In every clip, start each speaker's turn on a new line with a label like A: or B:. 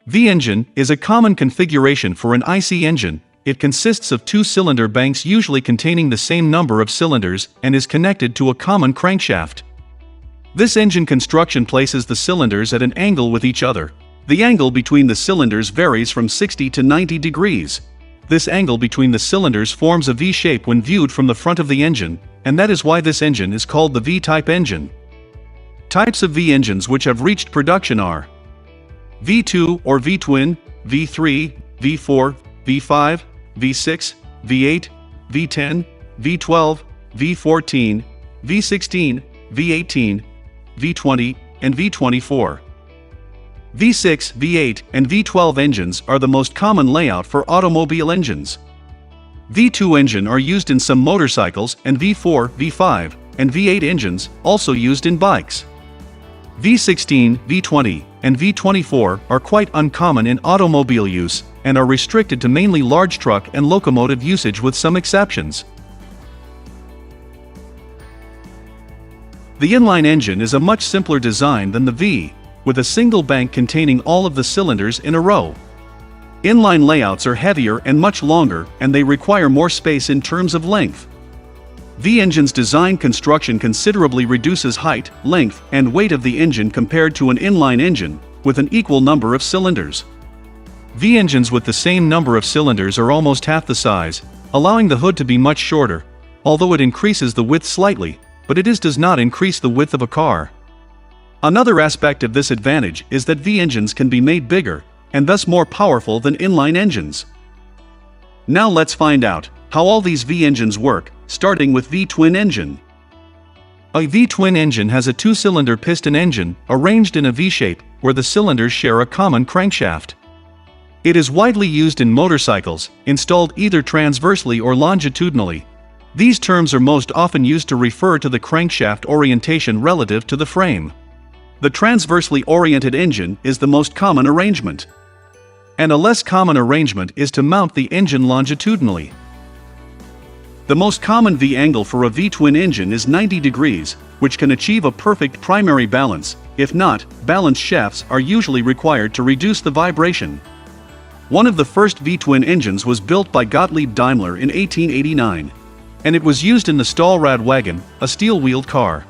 A: V-engine is a common configuration for an IC engine. It consists of two cylinder banks usually containing the same number of cylinders and is connected to a common crankshaft. This engine construction places the cylinders at an angle with each other. The angle between the cylinders varies from 60 to 90 degrees. This angle between the cylinders forms a V shape when viewed from the front of the engine, and that is why this engine is called the V-type engine. Types of V engines which have reached production are V2 or V-twin, V3, V4, V5, V6, V8, V10, V12, V14, V16, V18, V20, and V24. V6, V8, and V12 engines are the most common layout for automobile engines. V2 engine are used in some motorcycles, and V4, V5, and V8 engines also used in bikes. V16, V20, and V24 are quite uncommon in automobile use and are restricted to mainly large truck and locomotive usage with some exceptions. The inline engine is a much simpler design than the V, with a single bank containing all of the cylinders in a row. Inline layouts are heavier and much longer, and they require more space in terms of length. V-engine's design construction considerably reduces height, length, and weight of the engine compared to an inline engine, with an equal number of cylinders. V-engines with the same number of cylinders are almost half the size, allowing the hood to be much shorter, although it increases the width slightly, but it does not increase the width of a car. Another aspect of this advantage is that V-engines can be made bigger, and thus more powerful than inline engines. Now let's find out how all these V-engines work, starting with V-twin engine. A V-twin engine has a two-cylinder piston engine arranged in a V-shape where the cylinders share a common crankshaft. It is widely used in motorcycles, installed either transversely or longitudinally. These terms are most often used to refer to the crankshaft orientation relative to the frame. The transversely oriented engine is the most common arrangement, and a less common arrangement is to mount the engine longitudinally. The most common V-angle for a V-twin engine is 90 degrees, which can achieve a perfect primary balance. If not, balanced shafts are usually required to reduce the vibration. One of the first V-twin engines was built by Gottlieb Daimler in 1889, and it was used in the Stahlradwagen, a steel-wheeled car.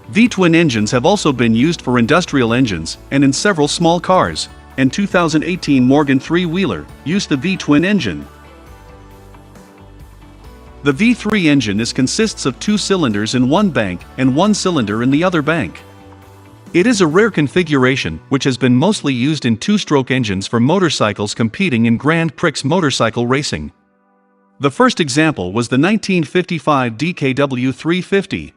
A: V-twin engines have also been used for industrial engines and in several small cars, and 2018 Morgan three-wheeler used the V-twin engine. The V3 engine consists of two cylinders in one bank and one cylinder in the other bank. It is a rare configuration which has been mostly used in two-stroke engines for motorcycles competing in Grand Prix motorcycle racing. The first example was the 1955 DKW 350.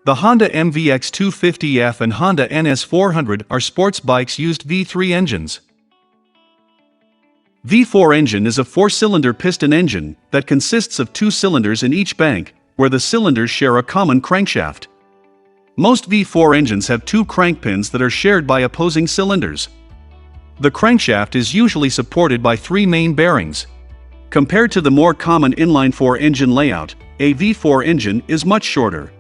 A: The Honda MVX 250F and Honda NS 400 are sports bikes used V3 engines. V4 engine is a four-cylinder piston engine that consists of two cylinders in each bank, where the cylinders share a common crankshaft. Most V4 engines have two crank pins that are shared by opposing cylinders. The crankshaft is usually supported by three main bearings. Compared to the more common inline-4 engine layout, a V4 engine is much shorter.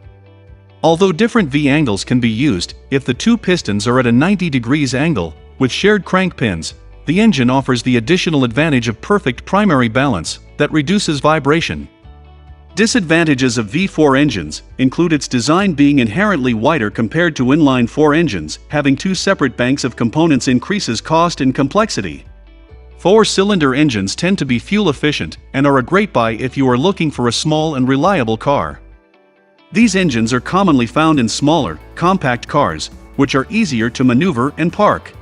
A: Although different V angles can be used, if the two pistons are at a 90 degrees angle, with shared crank pins, the engine offers the additional advantage of perfect primary balance that reduces vibration. Disadvantages of V4 engines include its design being inherently wider compared to inline-4 engines. Having two separate banks of components increases cost and complexity. Four-cylinder engines tend to be fuel efficient and are a great buy if you are looking for a small and reliable car. These engines are commonly found in smaller, compact cars, which are easier to maneuver and park.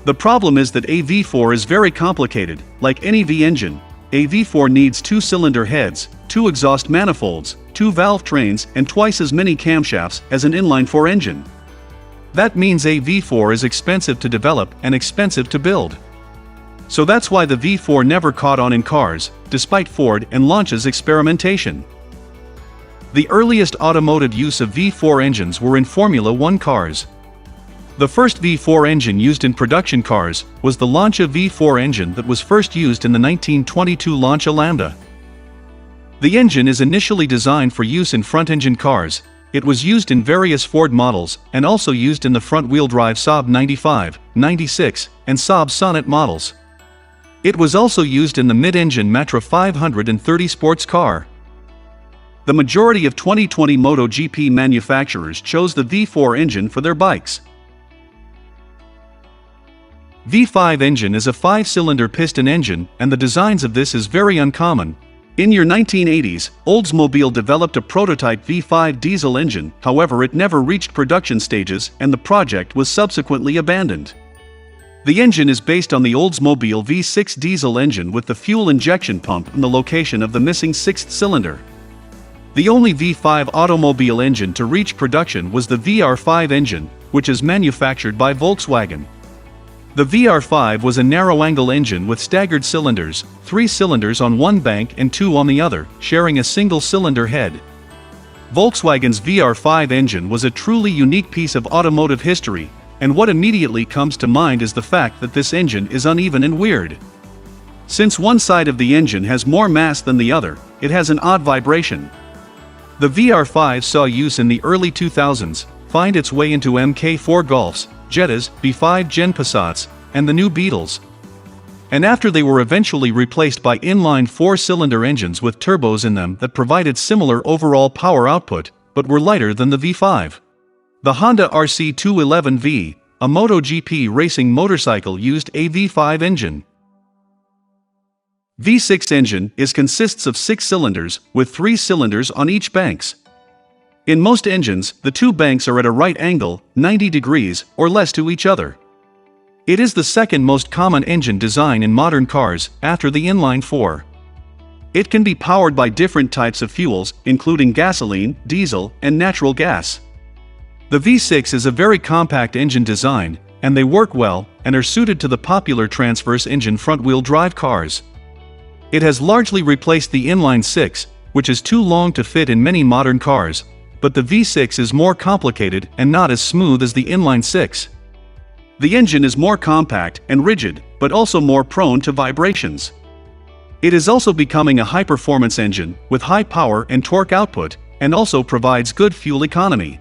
A: The problem is that a V4 is very complicated. Like any V engine, a V4 needs two cylinder heads, two exhaust manifolds, two valve trains, and twice as many camshafts as an inline-4 engine. That means a V4 is expensive to develop and expensive to build. So that's why the V4 never caught on in cars, despite Ford and Launch's experimentation. The earliest automotive use of V4 engines were in Formula One cars. The first V4 engine used in production cars was the Lancia V4 engine that was first used in the 1922 Lancia Lambda. The engine is initially designed for use in front-engine cars, It was used in various Ford models and also used in the front-wheel drive Saab 95, 96, and Saab Sonnet models. It was also used in the mid-engine Matra 530 sports car. The majority of 2020 MotoGP manufacturers chose the V4 engine for their bikes. V5 engine is a 5-cylinder piston engine, and the designs of this is very uncommon. In your 1980s, Oldsmobile developed a prototype V5 diesel engine, however it never reached production stages and the project was subsequently abandoned. The engine is based on the Oldsmobile V6 diesel engine with the fuel injection pump in the location of the missing 6th cylinder. The only V5 automobile engine to reach production was the VR5 engine, which is manufactured by Volkswagen. The VR5 was a narrow-angle engine with staggered cylinders, 3 cylinders on one bank and 2 on the other, sharing a single cylinder head. Volkswagen's VR5 engine was a truly unique piece of automotive history, and what immediately comes to mind is the fact that this engine is uneven and weird. Since one side of the engine has more mass than the other, it has an odd vibration. The VR5 saw use in the early 2000s, find its way into Mk4 Golfs, Jettas, B5 Gen Passats, and the new Beetles. And after they were eventually replaced by inline 4-cylinder engines with turbos in them that provided similar overall power output, but were lighter than the V5. The Honda RC211V, a MotoGP racing motorcycle, used a V5 engine. V6 engine consists of 6 cylinders, with 3 cylinders on each banks. In most engines, the 2 banks are at a right angle, 90 degrees, or less to each other. It is the second most common engine design in modern cars, after the inline 4. It can be powered by different types of fuels, including gasoline, diesel, and natural gas. The V6 is a very compact engine design, and they work well, and are suited to the popular transverse engine front-wheel drive cars. It has largely replaced the inline 6, which is too long to fit in many modern cars, but the V6 is more complicated and not as smooth as the inline 6. The engine is more compact and rigid, but also more prone to vibrations. It is also becoming a high-performance engine, with high power and torque output, and also provides good fuel economy.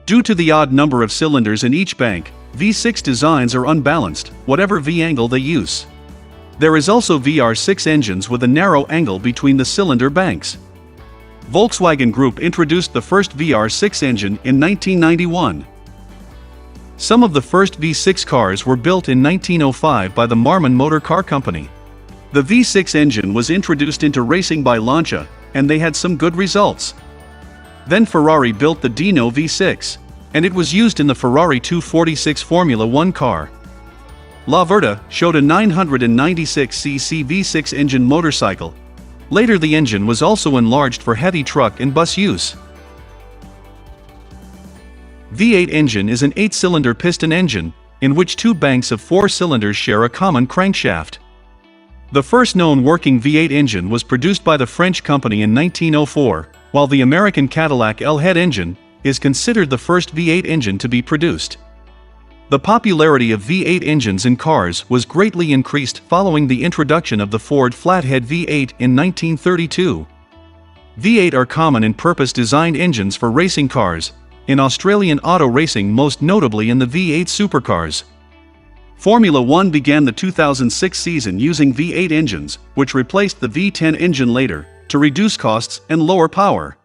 A: Due to the odd number of cylinders in each bank, V6 designs are unbalanced, whatever V-angle they use. There is also VR6 engines with a narrow angle between the cylinder banks. Volkswagen Group introduced the first VR6 engine in 1991. Some of the first V6 cars were built in 1905 by the Marmon Motor Car Company. The V6 engine was introduced into racing by Lancia, and they had some good results. Then Ferrari built the Dino V6, and it was used in the Ferrari 246 Formula 1 car. La Verda showed a 996cc V6 engine motorcycle. Later the engine was also enlarged for heavy truck and bus use. V8 engine is an 8-cylinder piston engine, in which 2 banks of 4 cylinders share a common crankshaft. The first known working V8 engine was produced by the French company in 1904, while the American Cadillac L-head engine is considered the first V8 engine to be produced. The popularity of V8 engines in cars was greatly increased following the introduction of the Ford Flathead V8 in 1932. V8 are common in purpose-designed engines for racing cars, in Australian auto racing most notably in the V8 supercars. Formula 1 began the 2006 season using V8 engines, which replaced the V10 engine later, to reduce costs and lower power.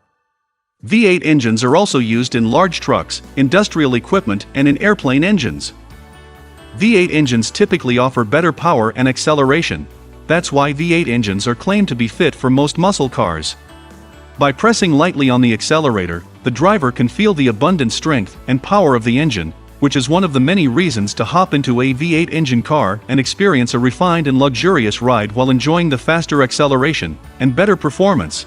A: V8 engines are also used in large trucks, industrial equipment, and in airplane engines. V8 engines typically offer better power and acceleration. That's why V8 engines are claimed to be fit for most muscle cars. By pressing lightly on the accelerator, the driver can feel the abundant strength and power of the engine, which is one of the many reasons to hop into a V8 engine car and experience a refined and luxurious ride while enjoying the faster acceleration and better performance.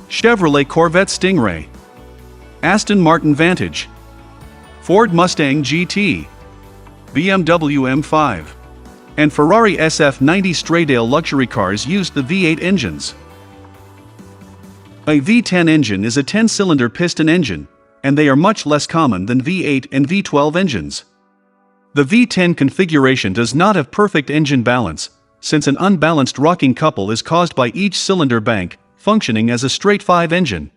A: Chevrolet Corvette Stingray, Aston Martin Vantage, Ford Mustang GT, BMW M5, and Ferrari SF90 Straydale luxury cars used the V8 engines. A V10 engine is a 10-cylinder piston engine, and they are much less common than V8 and V12 engines. The V10 configuration does not have perfect engine balance, since an unbalanced rocking couple is caused by each cylinder bank functioning as a straight 5 engine.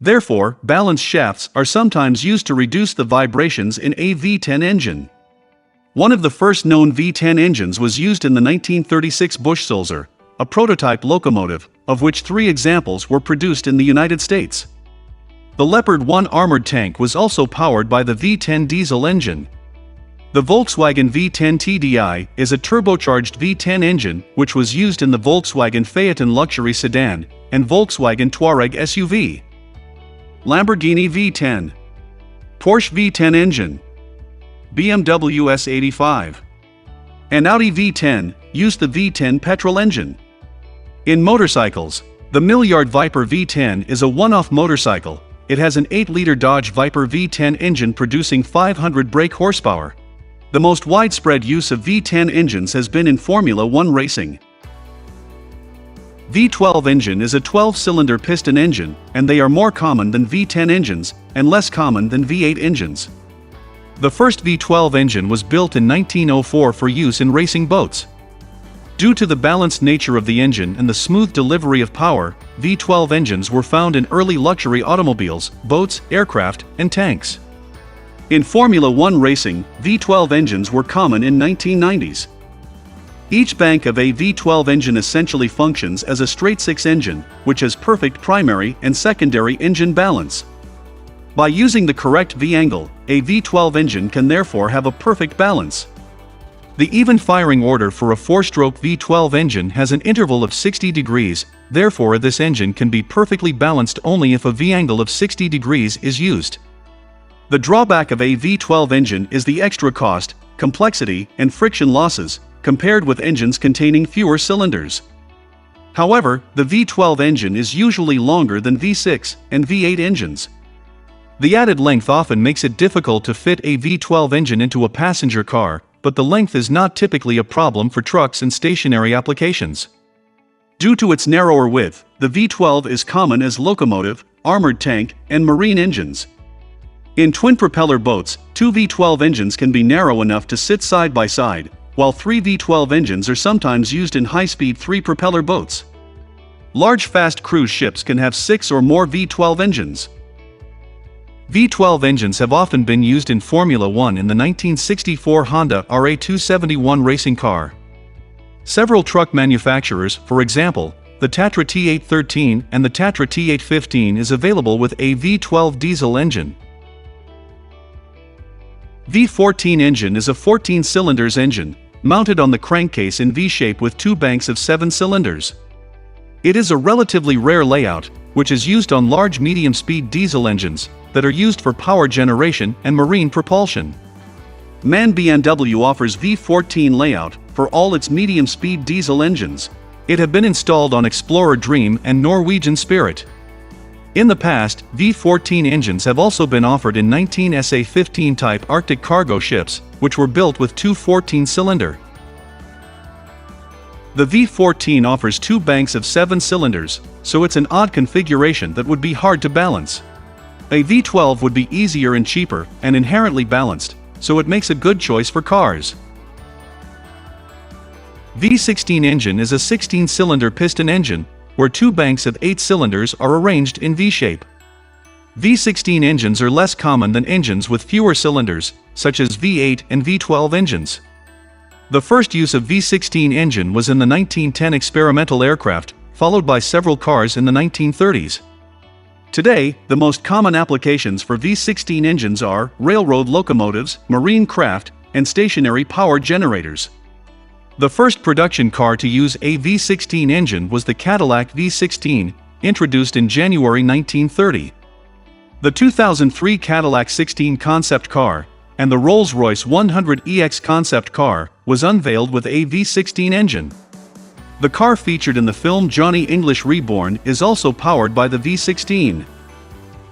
A: Therefore, balance shafts are sometimes used to reduce the vibrations in a V10 engine. One of the first known V10 engines was used in the 1936 Bush-Sulzer, a prototype locomotive, of which 3 examples were produced in the United States. The Leopard 1 armored tank was also powered by the V10 diesel engine. The Volkswagen V10 TDI is a turbocharged V10 engine which was used in the Volkswagen Phaeton luxury sedan and Volkswagen Touareg SUV. Lamborghini V10, Porsche V10 engine, BMW S85, and Audi V10 used the V10 petrol engine. In motorcycles, the Milliard Viper V10 is a one-off motorcycle. It has an 8-liter Dodge Viper V10 engine producing 500 brake horsepower. The most widespread use of V10 engines has been in Formula 1 racing. V12 engine is a 12-cylinder piston engine, and they are more common than V10 engines and less common than V8 engines. The first V12 engine was built in 1904 for use in racing boats. Due to the balanced nature of the engine and the smooth delivery of power, V12 engines were found in early luxury automobiles, boats, aircraft, and tanks. In Formula 1 racing, V12 engines were common in 1990s. Each bank of a V12 engine essentially functions as a straight-six engine, which has perfect primary and secondary engine balance. By using the correct V-angle, a V12 engine can therefore have a perfect balance. The even firing order for a 4-stroke V12 engine has an interval of 60 degrees, therefore this engine can be perfectly balanced only if a V-angle of 60 degrees is used. The drawback of a V12 engine is the extra cost, complexity, and friction losses, compared with engines containing fewer cylinders. However, the V12 engine is usually longer than V6 and V8 engines. The added length often makes it difficult to fit a V12 engine into a passenger car, but the length is not typically a problem for trucks and stationary applications. Due to its narrower width, the V12 is common as locomotive, armored tank, and marine engines. In twin-propeller boats, 2 V12 engines can be narrow enough to sit side by side, while 3 V12 engines are sometimes used in high-speed 3-propeller boats. Large fast cruise ships can have 6 or more V12 engines. V12 engines have often been used in Formula 1 in the 1964 Honda RA271 racing car. Several truck manufacturers, for example, the Tatra T813 and the Tatra T815 is available with a V12 diesel engine. V14 engine is a 14-cylinders engine, mounted on the crankcase in V-shape with 2 banks of 7 cylinders. It is a relatively rare layout, which is used on large medium-speed diesel engines that are used for power generation and marine propulsion. MAN B&W offers V14 layout for all its medium-speed diesel engines. It had been installed on Explorer Dream and Norwegian Spirit. In the past, V14 engines have also been offered in 19 SA-15 type Arctic cargo ships, which were built with 2 14-cylinder. The V14 offers 2 banks of 7 cylinders, so it's an odd configuration that would be hard to balance. A V12 would be easier and cheaper and inherently balanced, so it makes a good choice for cars. V16 engine is a 16-cylinder piston engine, where 2 banks of 8 cylinders are arranged in V-shape. V16 engines are less common than engines with fewer cylinders, such as V8 and V12 engines. The first use of V16 engine was in the 1910 experimental aircraft, followed by several cars in the 1930s. Today, the most common applications for V16 engines are railroad locomotives, marine craft, and stationary power generators. The first production car to use a V16 engine was the Cadillac V16, introduced in January 1930. The 2003 Cadillac 16 concept car, and the Rolls-Royce 100EX concept car, was unveiled with a V16 engine. The car featured in the film Johnny English Reborn is also powered by the V16.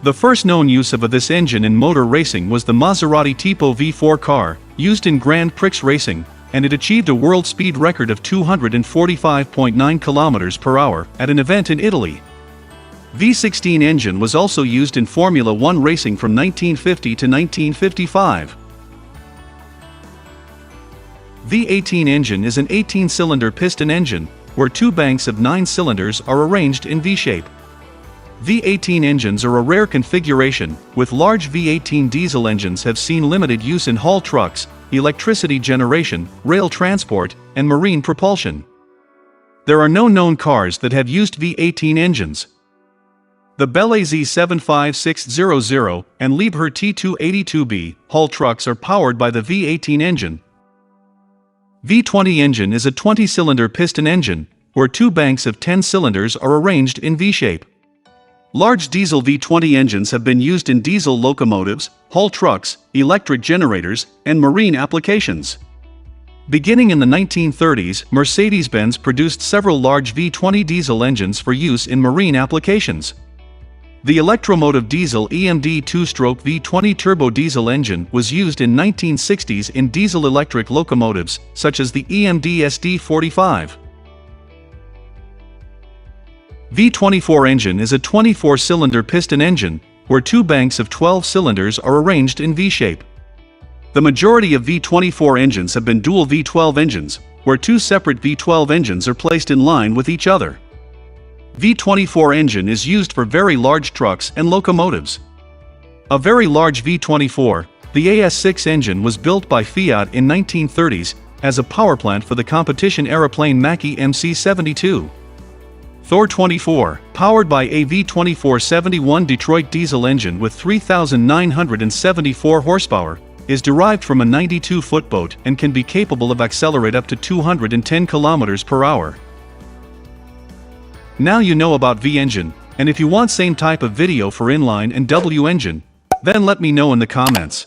A: The first known use of this engine in motor racing was the Maserati Tipo V4 car, used in Grand Prix racing, and it achieved a world speed record of 245.9 km per hour at an event in Italy. V16 engine was also used in Formula 1 racing from 1950 to 1955. V18 engine is an 18-cylinder piston engine, where 2 banks of 9 cylinders are arranged in V-shape. V18 engines are a rare configuration, with large V18 diesel engines have seen limited use in haul trucks, electricity generation, rail transport, and marine propulsion. There are no known cars that have used V18 engines. The Belle Z75600 and Liebherr T282B haul trucks are powered by the V18 engine. V20 engine is a 20-cylinder piston engine, where two banks of 10 cylinders are arranged in V-shape. Large diesel V20 engines have been used in diesel locomotives, haul trucks, electric generators, and marine applications. Beginning in the 1930s, Mercedes-Benz produced several large V20 diesel engines for use in marine applications. The electromotive diesel EMD 2-stroke V20 turbo diesel engine was used in 1960s in diesel-electric locomotives, such as the EMD SD45. V24 engine is a 24-cylinder piston engine, where two banks of 12 cylinders are arranged in V-shape. The majority of V24 engines have been dual V12 engines, where two separate V12 engines are placed in line with each other. V24 engine is used for very large trucks and locomotives. A very large V24, the AS6 engine was built by Fiat in 1930s as a powerplant for the competition aeroplane Macchi MC-72. Thor 24, powered by a V24-71 Detroit diesel engine with 3,974 horsepower, is derived from a 92-foot boat and can be capable of accelerate up to 210 km per hour. Now you know about V-engine, and if you want same type of video for inline and W engine, then let me know in the comments.